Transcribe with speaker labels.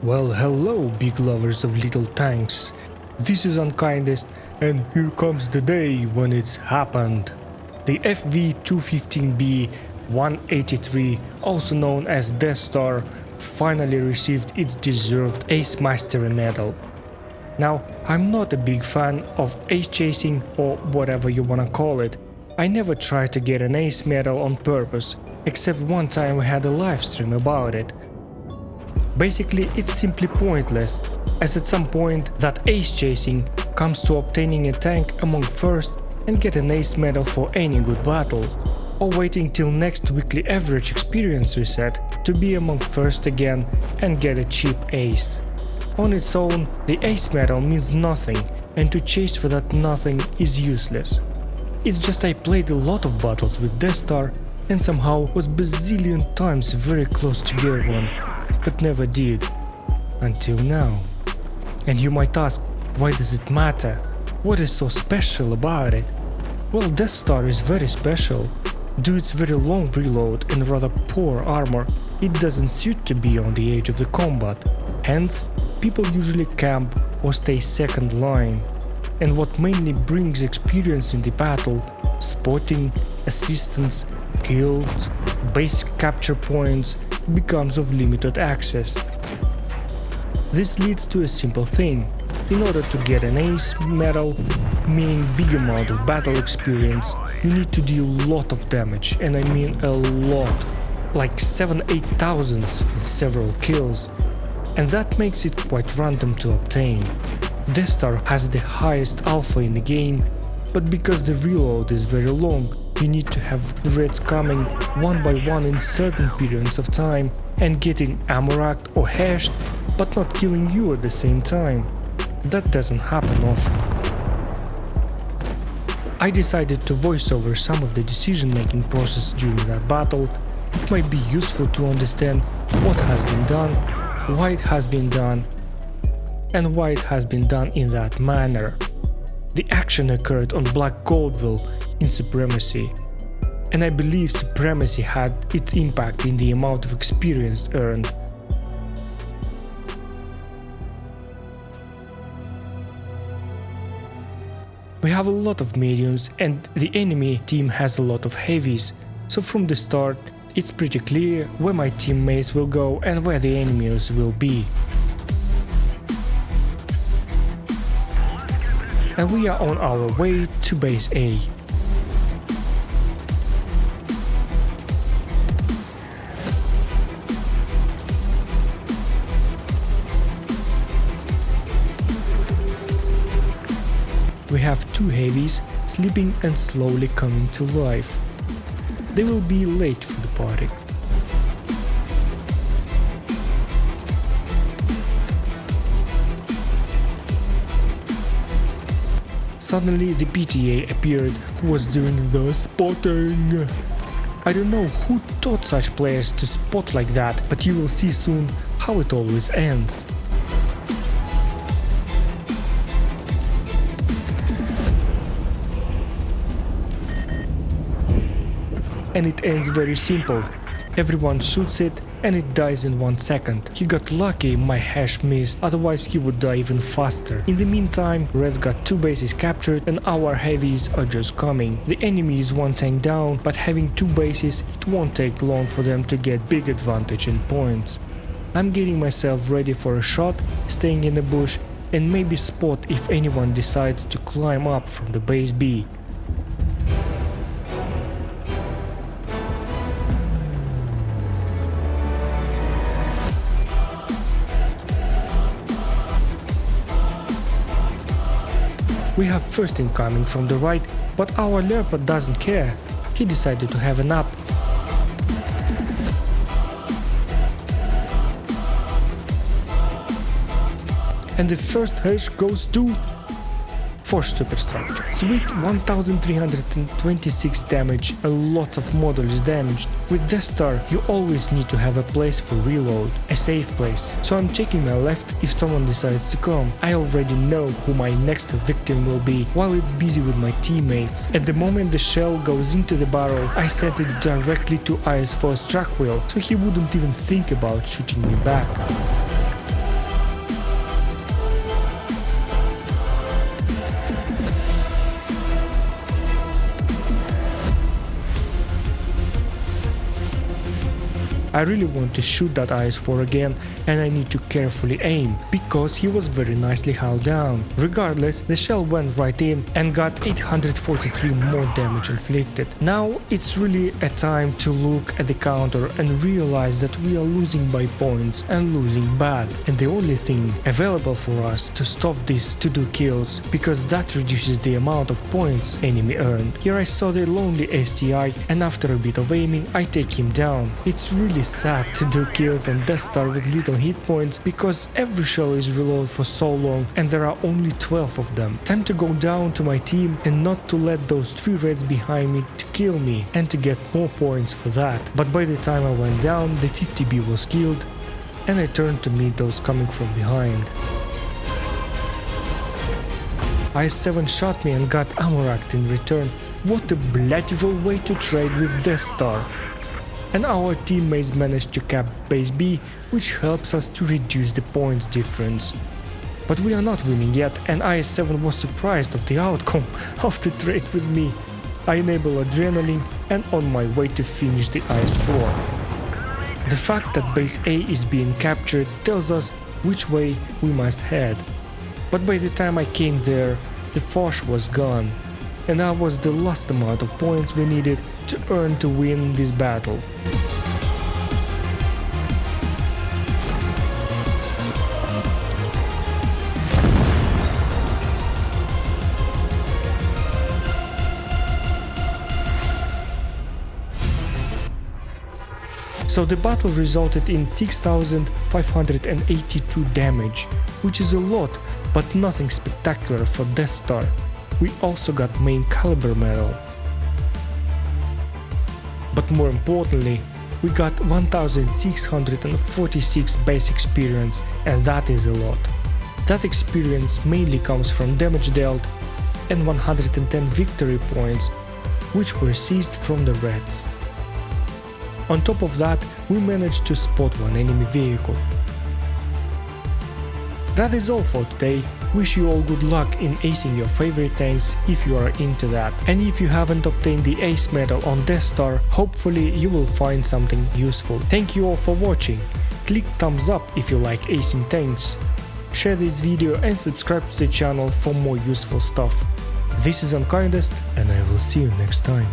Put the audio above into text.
Speaker 1: Well, hello, big lovers of little tanks. This is Unkindest, and here comes the day when it's happened. The FV215b 183, also known as Death Star, finally received its deserved Ace Mastery medal. Now, I'm not a big fan of ace chasing or whatever you wanna call it. I never tried to get an ace medal on purpose, except one time we had a live stream about it. Basically, it's simply pointless, as at some point that ace chasing comes to obtaining a tank among first and get an ace medal for any good battle, or waiting till next weekly average experience reset to be among first again and get a cheap ace. On its own, the ace medal means nothing, and to chase for that nothing is useless. It's just I played a lot of battles with Death Star and somehow was bazillion times very close to get one, but never did. Until now. And you might ask, why does it matter? What is so special about it? Well, Death Star is very special. Due to its very long reload and rather poor armor, it doesn't suit to be on the edge of the combat. Hence, people usually camp or stay second line. And what mainly brings experience in the battle, spotting, assistance, kills, base capture points, becomes of limited access. This leads to a simple thing. In order to get an ace medal, meaning big amount of battle experience, you need to deal lot of damage, and I mean a lot, like 7-8 thousands with several kills, and that makes it quite random to obtain. Death Star has the highest alpha in the game, but because the reload is very long, you need to have the reds coming one by one in certain periods of time and getting ammo racked or hashed, but not killing you at the same time. That doesn't happen often. I decided to voice over some of the decision-making process during that battle. It might be useful to understand what has been done, why it has been done, and why it has been done in that manner. The action occurred on Black Goldville in Supremacy, and I believe Supremacy had its impact in the amount of experience earned. We have a lot of mediums and the enemy team has a lot of heavies, so from the start it's pretty clear where my teammates will go and where the enemies will be. And we are on our way to base A. We have two heavies sleeping and slowly coming to life. They will be late for the party. Suddenly the PTA appeared, who was doing the spotting. I don't know who taught such players to spot like that, but you will see soon how it always ends. And it ends very simple. Everyone shoots it and it dies in 1 second. He got lucky my hash missed, otherwise he would die even faster. In the meantime, Reds got 2 bases captured and our heavies are just coming. The enemy is 1 tank down, but having 2 bases, it won't take long for them to get big advantage in points. I'm getting myself ready for a shot, staying in the bush, and maybe spot if anyone decides to climb up from the base B. We have first incoming from the right, but our leopard doesn't care. He decided to have a nap. And the first hash goes to Force Superstructure. Sweet 1326 damage and lots of modules damaged. With Death Star you always need to have a place for reload, a safe place. So I'm checking my left if someone decides to come. I already know who my next victim will be while it's busy with my teammates. At the moment the shell goes into the barrel, I sent it directly to IS4's track wheel, so he wouldn't even think about shooting me back. I really want to shoot that IS-4 again, and I need to carefully aim, because he was very nicely held down. Regardless, the shell went right in and got 843 more damage inflicted. Now it's really a time to look at the counter and realize that we are losing by points and losing bad, and the only thing available for us to stop this to do kills, because that reduces the amount of points enemy earned. Here I saw the lonely STI, and after a bit of aiming I take him down. It's really sad to do kills on Death Star with little hit points, because every shell is reloaded for so long and there are only 12 of them. Time to go down to my team and not to let those 3 reds behind me to kill me, and to get more points for that. But by the time I went down, the 50B was killed, and I turned to meet those coming from behind. IS-7 shot me and got ammo-racked in return. What a beautiful way to trade with Death Star. And our teammates managed to cap base B, which helps us to reduce the points difference. But we are not winning yet, and IS-7 was surprised of the outcome of the trade with me. I enable adrenaline and on my way to finish the IS-4. The fact that base A is being captured tells us which way we must head. But by the time I came there, the Foch was gone, and that was the last amount of points we needed to earn to win this battle. So the battle resulted in 6,582 damage, which is a lot, but nothing spectacular for Death Star. We also got main caliber medal. But more importantly, we got 1,646 base experience, and that is a lot. That experience mainly comes from damage dealt and 110 victory points, which were seized from the Reds. On top of that, we managed to spot one enemy vehicle. That is all for today. Wish you all good luck in acing your favorite tanks if you are into that. And if you haven't obtained the Ace medal on Death Star, hopefully you will find something useful. Thank you all for watching. Click thumbs up if you like acing tanks. Share this video and subscribe to the channel for more useful stuff. This is Unkindest, and I will see you next time.